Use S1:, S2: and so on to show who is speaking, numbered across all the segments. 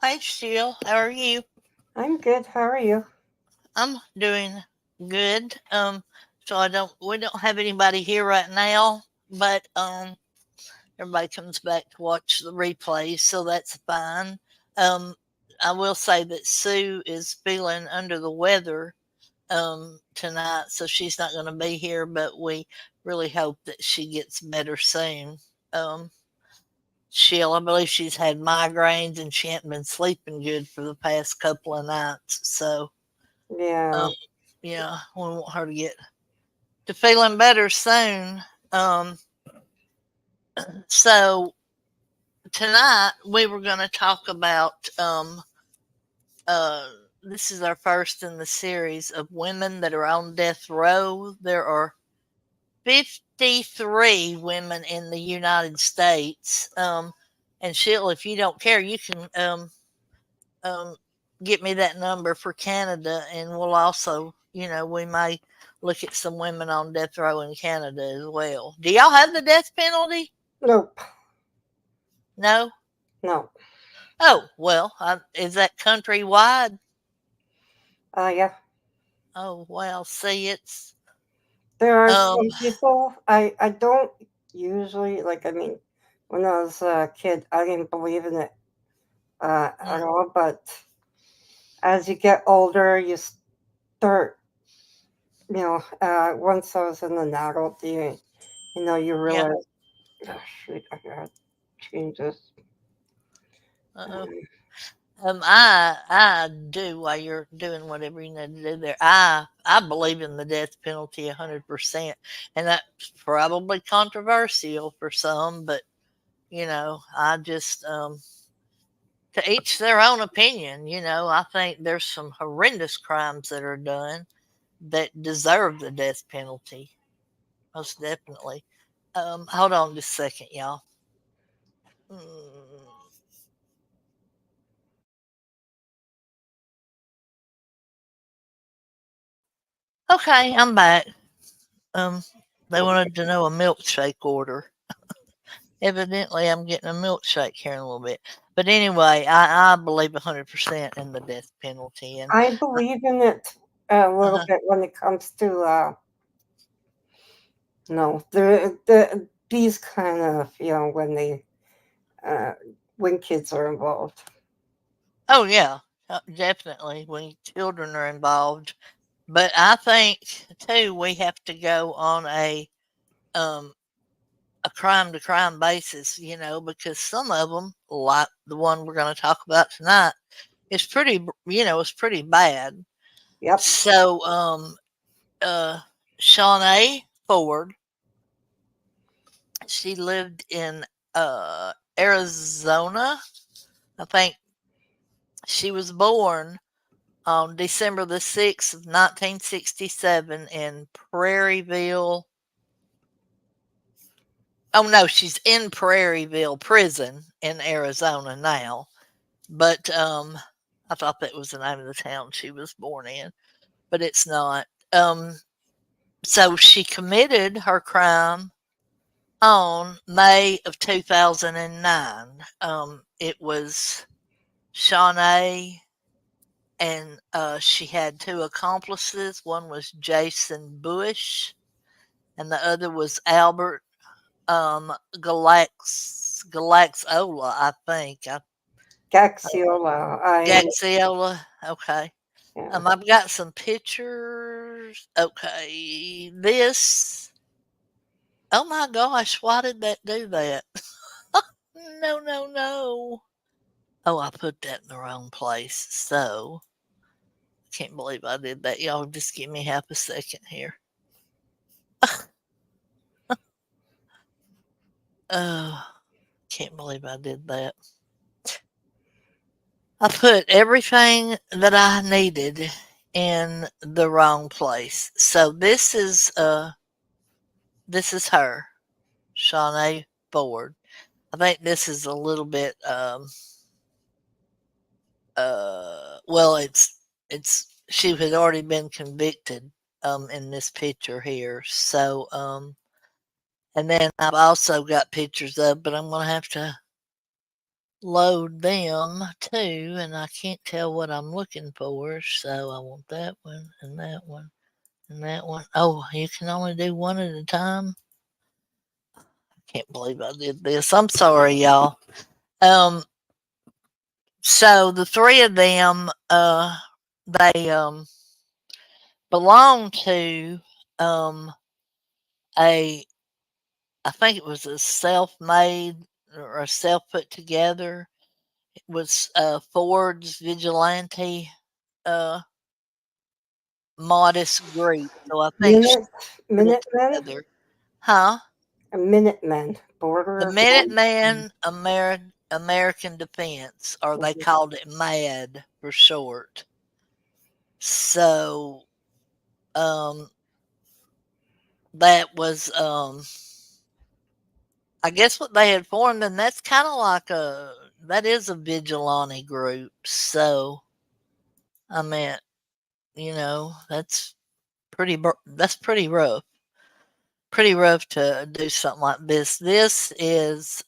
S1: Hi, Sheila. How are you?
S2: I'm good. How are you?
S1: I'm doing good. So we don't have anybody here right now, but everybody comes back to watch the replays, so that's fine. Um, I will say that Sue is feeling under the weather tonight, so she's not going to be here, but we really hope that she gets better soon. Um, I believe she's had migraines and she hasn't been sleeping good for the past couple of nights. So,
S2: Yeah.
S1: um, yeah, we want her to get to feeling better soon. Um, so tonight we were going to talk about uh, this is our first in the series of women that are on death row. There are 53 women in the United States. And Sheila, if you don't care, you can um, get me that number for Canada, and we'll also, we may look at some women on death row in Canada as well. Do y'all have the death penalty?
S2: Nope.
S1: No.
S2: No.
S1: Oh well, is that countrywide?
S2: Yeah.
S1: Oh well, see, it's
S2: There are
S1: um,
S2: some people. I don't usually like. I mean, when I was a kid, I didn't believe in it at
S1: mm,
S2: all. But as you get older, you start. Once I was in an adult, you
S1: yeah.
S2: realize, oh, shoot, I gotta change this.
S1: Uh-oh. I do while you're doing whatever you need to do there. I believe in the death penalty 100%, and that's probably controversial for some, but I just to each their own opinion. I think there's some horrendous crimes that are done that deserve the death penalty, most definitely. Hold on just a second, y'all. Mm, okay, I'm back. Um, they wanted to know a milkshake order. Evidently, I'm getting a milkshake here in a little bit. But anyway, I believe 100% in the death penalty, and
S2: I believe in it a little
S1: uh,
S2: bit when it comes to no, these kind of uh, when kids are involved.
S1: oh yeah, definitely when children are involved. But I think too we have to go on um a crime to crime basis, because some of them, like the one we're going to talk about tonight, is it's pretty bad.
S2: Yep.
S1: So, uh, Shawna Forde, she lived in Arizona. I think she was born on December the 6th of 1967 in Prairieville. Oh no, she's in Prairieville prison in Arizona now. But I thought that was the name of the town she was born in, but it's not. So she committed her crime on May of 2009. It was Shawnee, and she had two accomplices. One was Jason Bush, and the other was Albert Galaxola, I think.
S2: Gaxiola.
S1: Gaxiola. Okay.
S2: Yeah.
S1: I've got some pictures. Okay, this. Oh my gosh, why did that do that? No, no, no. Oh, I put that in the wrong place. So, can't believe I did that. Y'all just give me half a second here. Oh, can't believe I did that. I put everything that I needed in the wrong place. So this is her, Shawna Forde. I think this is a little bit well, it's she had already been convicted in this picture here. So and then I've also got pictures of, but I'm gonna have to load them too, and I can't tell what I'm looking for. So I want that one and that one and that one. Oh, you can only do one at a time. Can't believe I did this. I'm sorry, y'all. Um, so the three of them, they belong to um a, I think it was a self-made or a self put together. It was Ford's vigilante uh modest group. So I think she
S2: Minute,
S1: put it
S2: Minutemen,
S1: together. Huh?
S2: Minutemen,
S1: The
S2: Border.
S1: Minuteman American Defense, or they called it MAD for short. So um that was I guess what they had formed, and that's kind of like that is a vigilante group. So I mean, that's pretty rough to do something like this. This is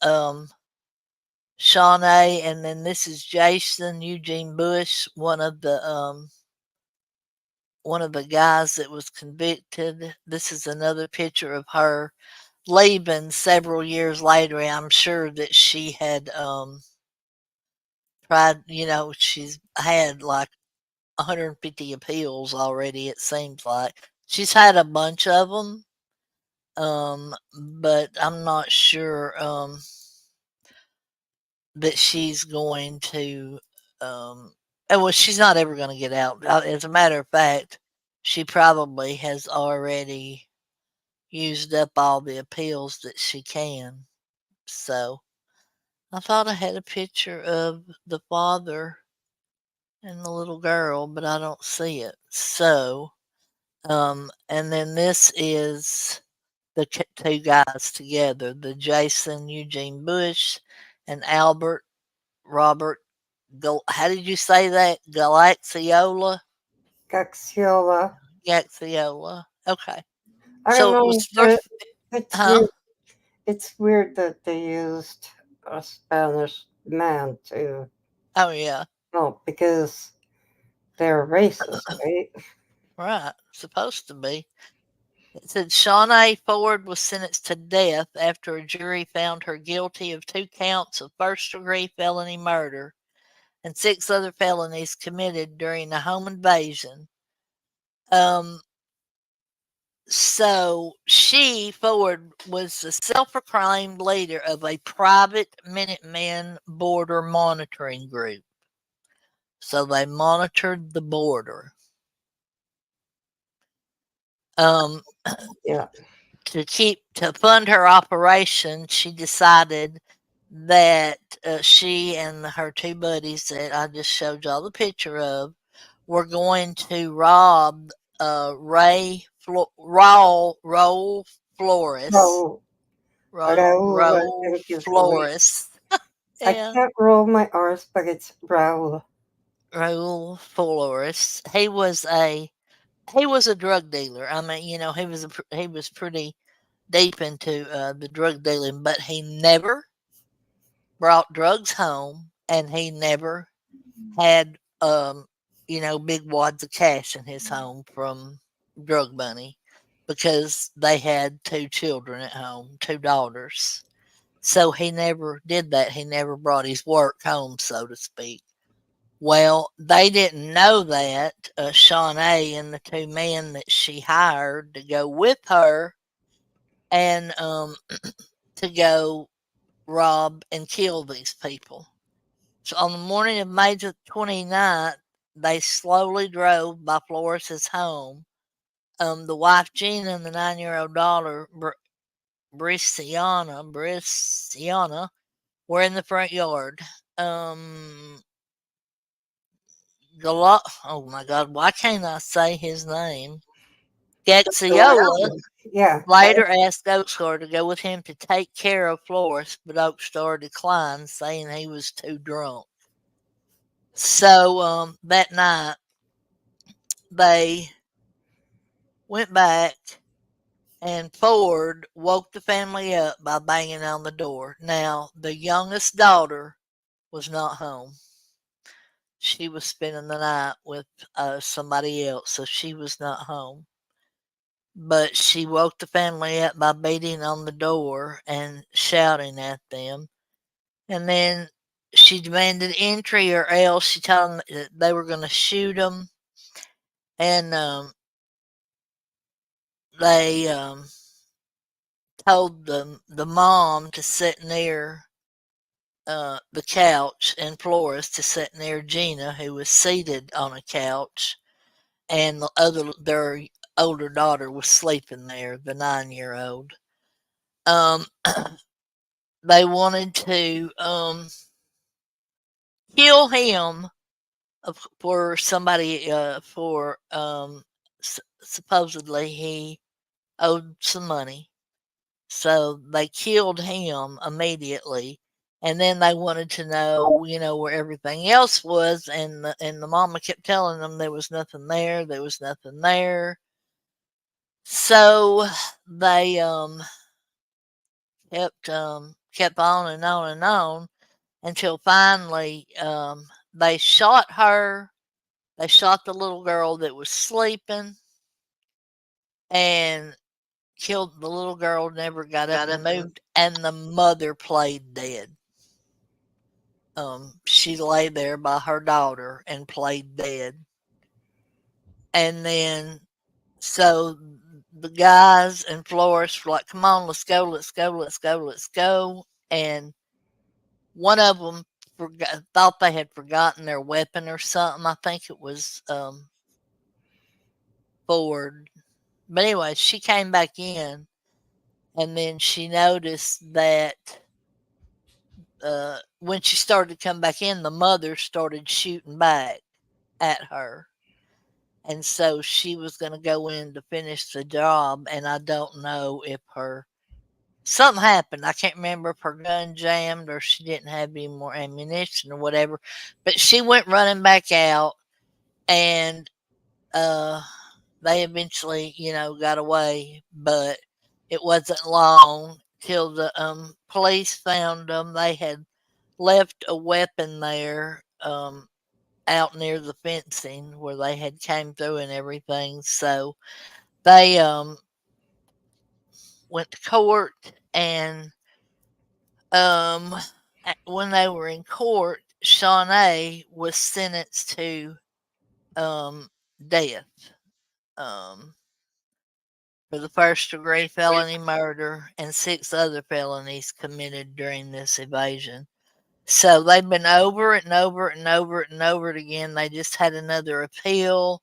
S1: Shawnee, and then this is Jason Eugene Bush, one of the guys that was convicted. This is another picture of her leaving several years later. I'm sure that she had tried. She's had like 150 appeals already. It seems like she's had a bunch of them. But I'm not sure that she's going to. Well, she's not ever going to get out. As a matter of fact, she probably has already used up all the appeals that she can. So I thought I had a picture of the father and the little girl, but I don't see it. So, and then this is the two guys together, the Jason Eugene Bush and Albert Robert. How did you say that? Galaxiola?
S2: Gaxiola.
S1: Gaxiola. Okay.
S2: I don't
S1: So it
S2: know.
S1: was their,
S2: It's
S1: huh?
S2: weird. It's weird that they used a Spanish man to.
S1: Oh, yeah.
S2: Oh, because they're racist, right?
S1: Right. Supposed to be. It said Shawna Forde was sentenced to death after a jury found her guilty of 2 counts of first degree felony murder and 6 other felonies committed during a home invasion. Um, Ford, was the self proclaimed leader of a private Minutemen border monitoring group. So they monitored the border. Um,
S2: Yeah.
S1: to fund her operation, she decided that she and her two buddies that I just showed y'all the picture of were going to rob Roll Flores.
S2: Raul. Raul, I
S1: Roll
S2: think is the way.
S1: Flores.
S2: I
S1: Yeah.
S2: can't roll my R's, but it's Raul.
S1: Raul Flores. He was a drug dealer. I mean, he was pretty deep into the drug dealing, but he never brought drugs home, and he never had big wads of cash in his home from drug money because they had 2 children at home, 2 daughters. So he never did that. He never brought his work home, so to speak. Well, they didn't know that Sean A. and the 2 men that she hired to go with her and to go rob and kill these people. So on the morning of May the 29th, they slowly drove by Flores's home. The wife Gina and the 9-year-old daughter Briciana were in the front yard. Um, oh my God, why can't I say his name? Gaxiola
S2: Raul. Yeah.
S1: later asked Oakstar to go with him to take care of Flores, but Oakstar declined, saying he was too drunk. So that night, they went back, and Ford woke the family up by banging on the door. Now, the youngest daughter was not home. She was spending the night with somebody else, so she was not home. But she woke the family up by beating on the door and shouting at them. And then she demanded entry, or else she told them that they were going to shoot them. And they told the mom to sit near the couch, and Flores to sit near Gina, who was seated on a couch, and their older daughter was sleeping there, the 9-year old. Um, they wanted to kill him for somebody for supposedly he owed some money. So they killed him immediately. And then they wanted to know, where everything else was, and the mama kept telling them there was nothing there, there was nothing there. So they kept on and on and on until finally they shot her. They shot the little girl that was sleeping, and killed the little girl, never got up and moved, and the mother played dead. She lay there by her daughter and played dead. And then, so the guys and Flores were like, come on, let's go, let's go, let's go, let's go. And one of them thought they had forgotten their weapon or something. I think it was Ford. But anyway, she came back in, and then she noticed that when she started to come back in, the mother started shooting back at her. And so she was going to go in to finish the job. And I don't know if something happened. I can't remember if her gun jammed or she didn't have any more ammunition or whatever. But she went running back out, and uh, they eventually, got away. But it wasn't long till the police found them. They had left a weapon there out near the fencing where they had came through and everything. So they went to court, and um, when they were in court, Shawna was sentenced to um, death um, for the first degree felony murder and 6 other felonies committed during this evasion. So they've been over it and over it and over it and over it again. They just had another appeal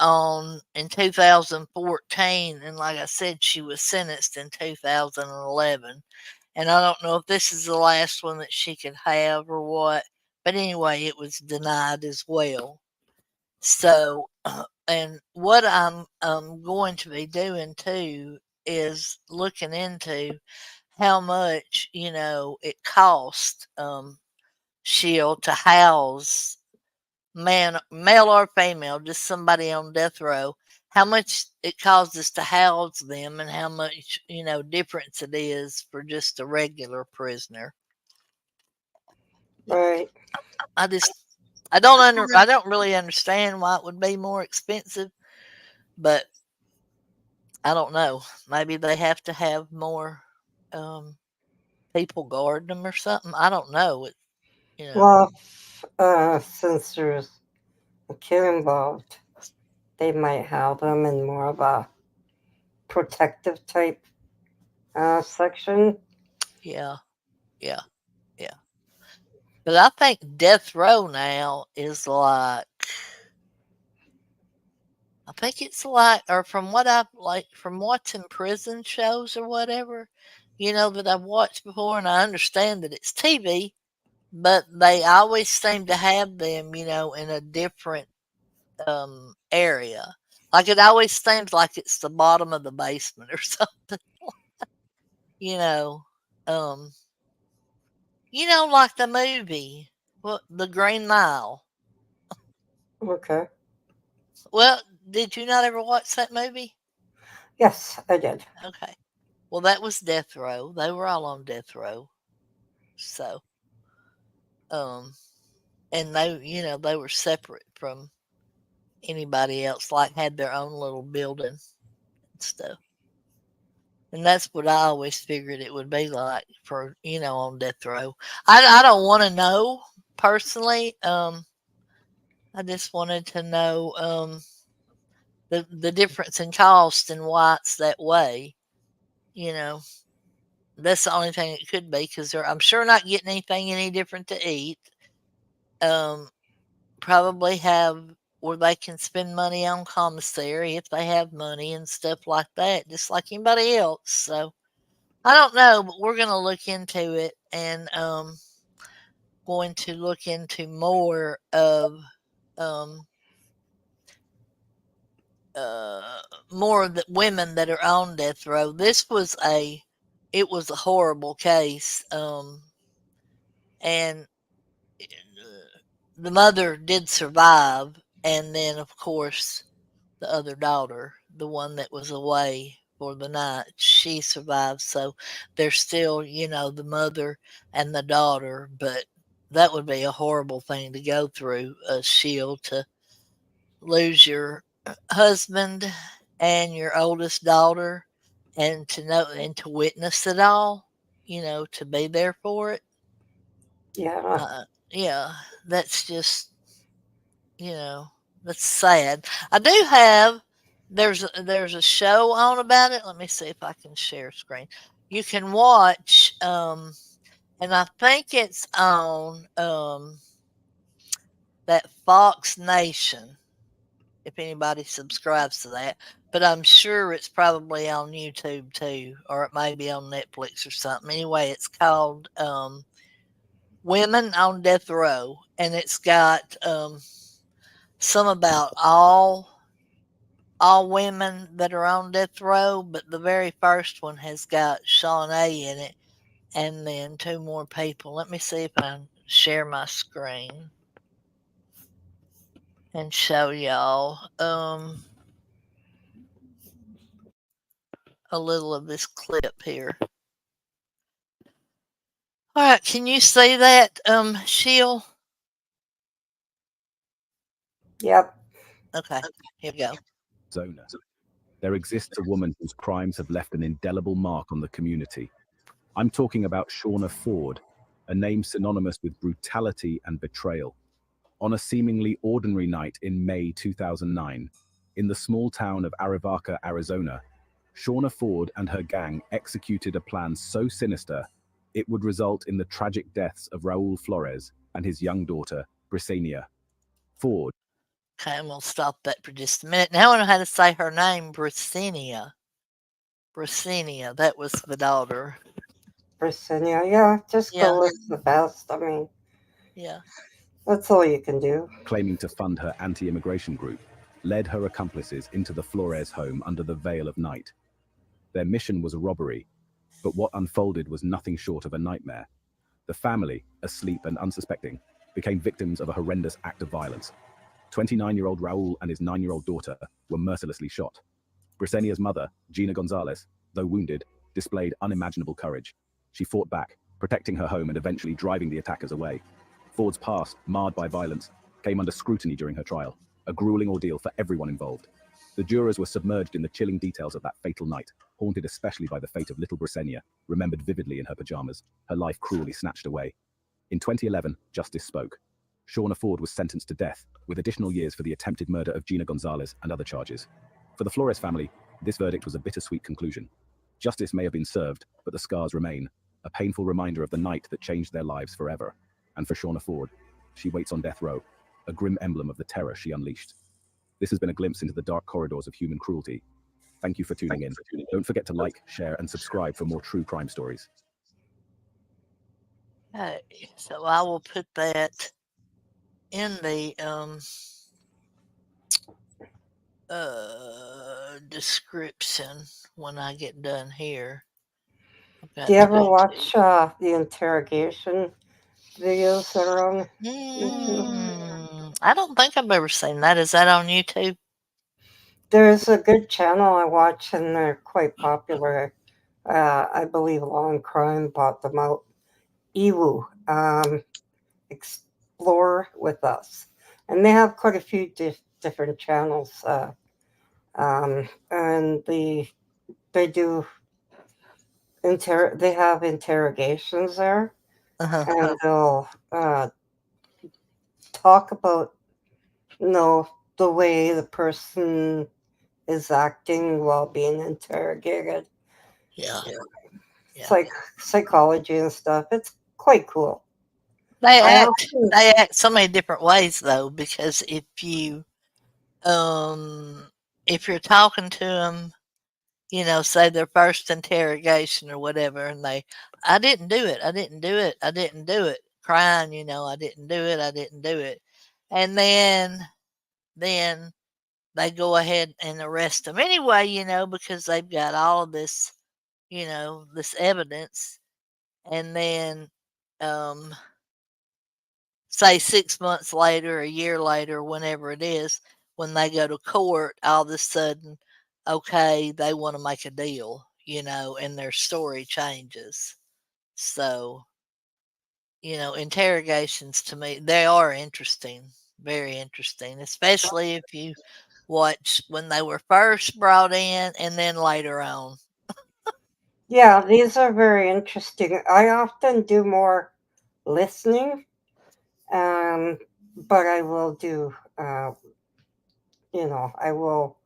S1: on in 2014, and like I said, she was sentenced in 2011. And I don't know if this is the last one that she could have or what, but anyway, it was denied as well. So, and what I'm going to be doing too is looking into how much it cost Shield to house male or female, just somebody on death row, how much it causes to house them, and how much, difference it is for just a regular prisoner.
S2: Right.
S1: I just I don't really understand why it would be more expensive, but I don't know. Maybe they have to have more um, people guard them or something. I don't know. You know.
S2: Well, since there's a kid involved, they might have them in more of a protective type section.
S1: Yeah, yeah, yeah. But I think death row now is like I think it's like, or from what I've like from watching prison shows or whatever, that I've watched before, and I understand that it's TV, but they always seem to have them, in a different area. Like it always seems like it's the bottom of the basement or something, you know. Um, like the movie, The Green Mile.
S2: Okay.
S1: Well, did you not ever watch that movie?
S2: Yes, I did.
S1: Okay. Well, that was death row. They were all on death row. So, Um, and they were separate from anybody else, like had their own little building and stuff. And that's what I always figured it would be like for, on death row. I don't want to know personally. I just wanted to know the difference in cost and why it's that way. You know, that's the only thing it could be because they're, I'm sure, not getting anything any different to eat. Um, Probably have where they can spend money on commissary if they have money and stuff like that, just like anybody else. So I don't know, but we're gonna look into it and going to look into um uh more of the women that are on death row. It was a horrible case. And the mother did survive, and then of course the other daughter, the one that was away for the night, she survived. So there's still, the mother and the daughter, but that would be a horrible thing to go through, a shield, to lose your husband and your oldest daughter, and to know and to witness it all, to be there for it.
S2: Yeah.
S1: Yeah, that's just, you know, that's sad. I do have there's a show on about it. Let me see if I can share screen. You can watch, and I think it's on that Fox Nation, if anybody subscribes to that. But I'm sure it's probably on YouTube too, or it may be on Netflix or something. Anyway, it's called Women on Death Row, and it's got some about all women that are on death row, but the very first one has got Shawna in it, and then two more people. Let me see if I can share my screen and show y'all a little of this clip here. All right, can you see that, Sheil?
S2: Yep.
S1: Okay, here we go.
S3: Arizona, there exists a woman whose crimes have left an indelible mark on the community. I'm talking about Shawna Forde, a name synonymous with brutality and betrayal. On a seemingly ordinary night in May 2009, in the small town of Arivaca, Arizona, Shawna Forde and her gang executed a plan so sinister it would result in the tragic deaths of Raul Flores and his young daughter, Brisenia. Forde,
S1: Okay, I'm gonna stop that for just a minute. Now I know how to say her name, Brasinia. Brasinia, that was the daughter.
S2: Virginia. Yeah. Just
S1: Yeah,
S2: go with the best. I mean,
S1: yeah.
S2: that's all you can do.
S3: claiming to fund her anti-immigration group, led her accomplices into the Flores home under the veil of night. Their mission was a robbery, but what unfolded was nothing short of a nightmare. The family, asleep and unsuspecting, became victims of a horrendous act of violence. 29-year-old Raul and his 9-year-old daughter were mercilessly shot. Brisenia's mother, Gina Gonzalez, though wounded, displayed unimaginable courage. She fought back, protecting her home and eventually driving the attackers away. Ford's past, marred by violence, came under scrutiny during her trial, a grueling ordeal for everyone involved. The jurors were submerged in the chilling details of that fatal night, haunted especially by the fate of little Brisenia, remembered vividly in her pajamas, her life cruelly snatched away. In 2011, justice spoke. Shawna Forde was sentenced to death, with additional years for the attempted murder of Gina Gonzalez and other charges. For the Flores family, this verdict was a bittersweet conclusion. Justice may have been served, but the scars remain, a painful reminder of the night that changed their lives forever. And for Shawna Forde, she waits on death row, a grim emblem of the terror she unleashed. This has been a glimpse into the dark corridors of human cruelty. Thank you for tuning in. Don't forget to like, share, and subscribe for more true crime stories.
S1: Okay, so I will put that in the description when I get done here. I've
S2: Do
S1: got
S2: you ever
S1: to.
S2: watch the interrogation videos that are on YouTube?
S1: I don't think I've ever seen that. Is that on YouTube?
S2: There's a good channel I watch, and they're quite popular. I believe Law and Crime bought them out. Ewu. explore with us. And they have quite a few different channels. And they do they have interrogations there,
S1: Uh-huh.
S2: and they'll talk about, you know, the way the person is acting while being interrogated.
S1: Yeah.
S2: Yeah. It's
S1: Yeah.
S2: like psychology and stuff. It's quite cool.
S1: They
S2: I
S1: act
S2: often,
S1: they act so many different ways though, because um if you're talking to them, say their first interrogation or whatever, and I didn't do it, I didn't do it, I didn't do it, crying, I didn't do it, I didn't do it, and then they go ahead and arrest them anyway, because they've got all of this, this evidence, and then um say 6 months later, a year later, whenever it is, when they go to court, all of a sudden, okay, they want to make a deal, and their story changes. So, interrogations to me, they are interesting, very interesting, especially if you watch when they were first brought in and then later on.
S2: yeah, these are very interesting. I often do more listening, um, but I will do, I will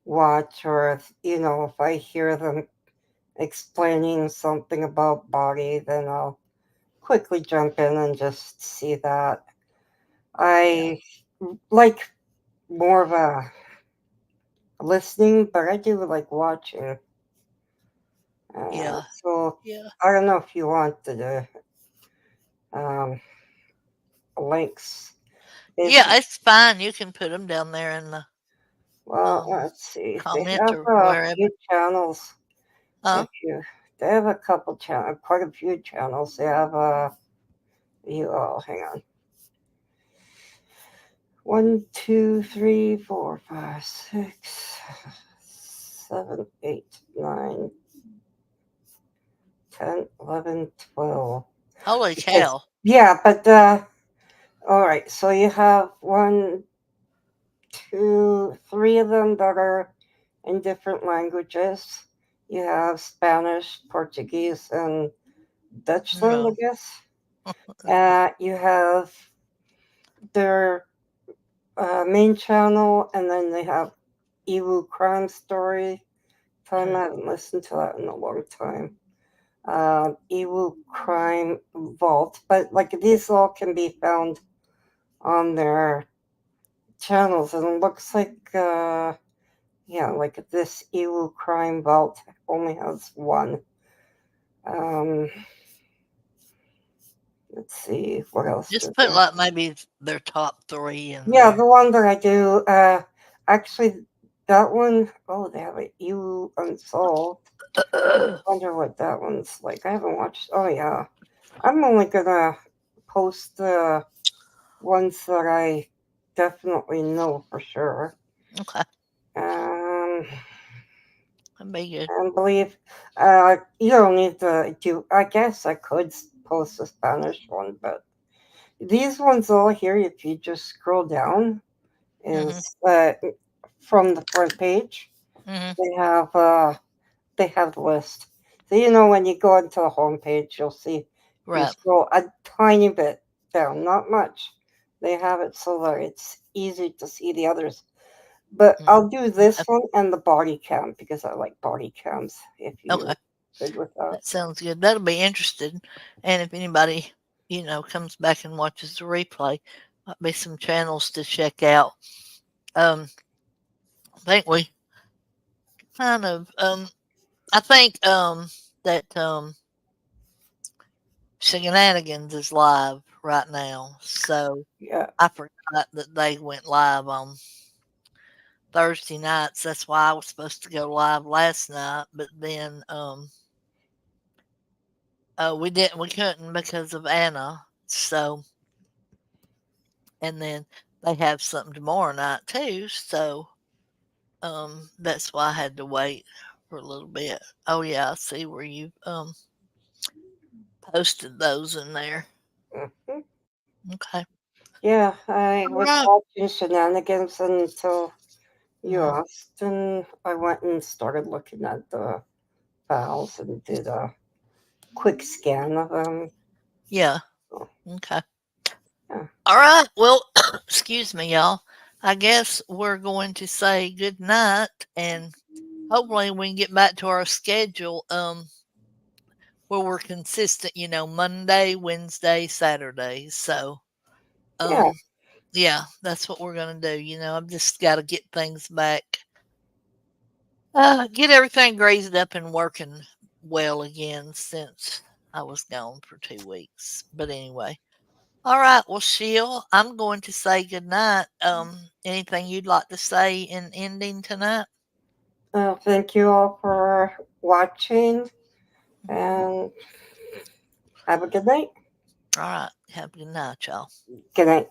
S2: watch, or if I hear them explaining something about body, then I'll quickly jump in and just see that.
S1: Yeah.
S2: I like more of a listening, but I do like watching.
S1: Yeah.
S2: So
S1: Yeah.
S2: I don't know if you want the um, links. Is
S1: Yeah, it's fine. You can put them down there in the
S2: Well,
S1: um,
S2: let's see. They
S1: comment
S2: have
S1: or
S2: a
S1: wherever.
S2: few channels.
S1: Huh?
S2: If you, they have a couple channels, quite a few channels. They have hang on. 1, 2, 3, 4, 5, 6, 7, 8, 9, 10, 11, 12.
S1: Holy
S2: Because
S1: cow.
S2: yeah, but all right. So you have 1, 2, 3 of them that are in different languages. You have Spanish, Portuguese, and Dutchland, I
S1: No.
S2: guess. You have their main channel, and then they have Ewu Crime Story. Time I
S1: Mm,
S2: haven't listened to that in a long time. Ewu Crime Vault, but like these all can be found on their channels, and it looks like yeah, like this Ewu Crime Vault only has one. Um, let's see, what else do
S1: just put
S2: they?
S1: like maybe their top three in
S2: Yeah,
S1: there.
S2: the one that I do. Actually, that one, oh, they have a Ewu Unsolved. Wonder what that one's like. I haven't watched. Oh yeah, I'm only gonna post the ones that I definitely know for sure.
S1: Okay,
S2: Um,
S1: that'd be good.
S2: and believe, you don't need to do. I guess I could post a Spanish one, but these ones all here, if you just scroll down,
S1: Mhm.
S2: is from the front page.
S1: Mhm.
S2: They have they have the list. So when you go into the home page, you'll see if you
S1: Right.
S2: scroll a tiny bit down, not much. They have it so that it's easy to see the others. But
S1: Mm.
S2: I'll do this
S1: Okay.
S2: one and the body cam because I like body cams. If
S1: Okay.
S2: you're good with that.
S1: That sounds good. That'll be interesting. And if anybody, comes back and watches the replay, might be some channels to check out. I think we kind of I think that Shenanigans is live right now. So
S2: Yeah.
S1: I forgot that they went live on Thursday nights. That's why I was supposed to go live last night, but then we couldn't because of Anna. So and then they have something tomorrow night too. So that's why I had to wait for a little bit. Oh yeah, I see where you posted those in there.
S2: Mhm.
S1: Okay.
S2: Yeah, I
S1: All
S2: was
S1: right.
S2: watching shenanigans until you
S1: Mhm.
S2: asked, and I went and started looking at the files and did a quick scan of them.
S1: Yeah.
S2: So,
S1: Okay.
S2: yeah,
S1: All right. Well, excuse me, y'all. I guess we're going to say good night, and hopefully we can get back to our schedule. Where we're consistent. Monday, Wednesday, Saturday. So,
S2: yeah,
S1: um, yeah, that's what we're gonna do. I've just got to get things back, get everything grazed up and working well again since I was gone for 2 weeks. But anyway, all right. Well, Sheil, I'm going to say good night. Anything you'd like to say in ending tonight?
S2: thank you all for watching, and have a good night.
S1: All right. Have a good night, y'all.
S2: Good night.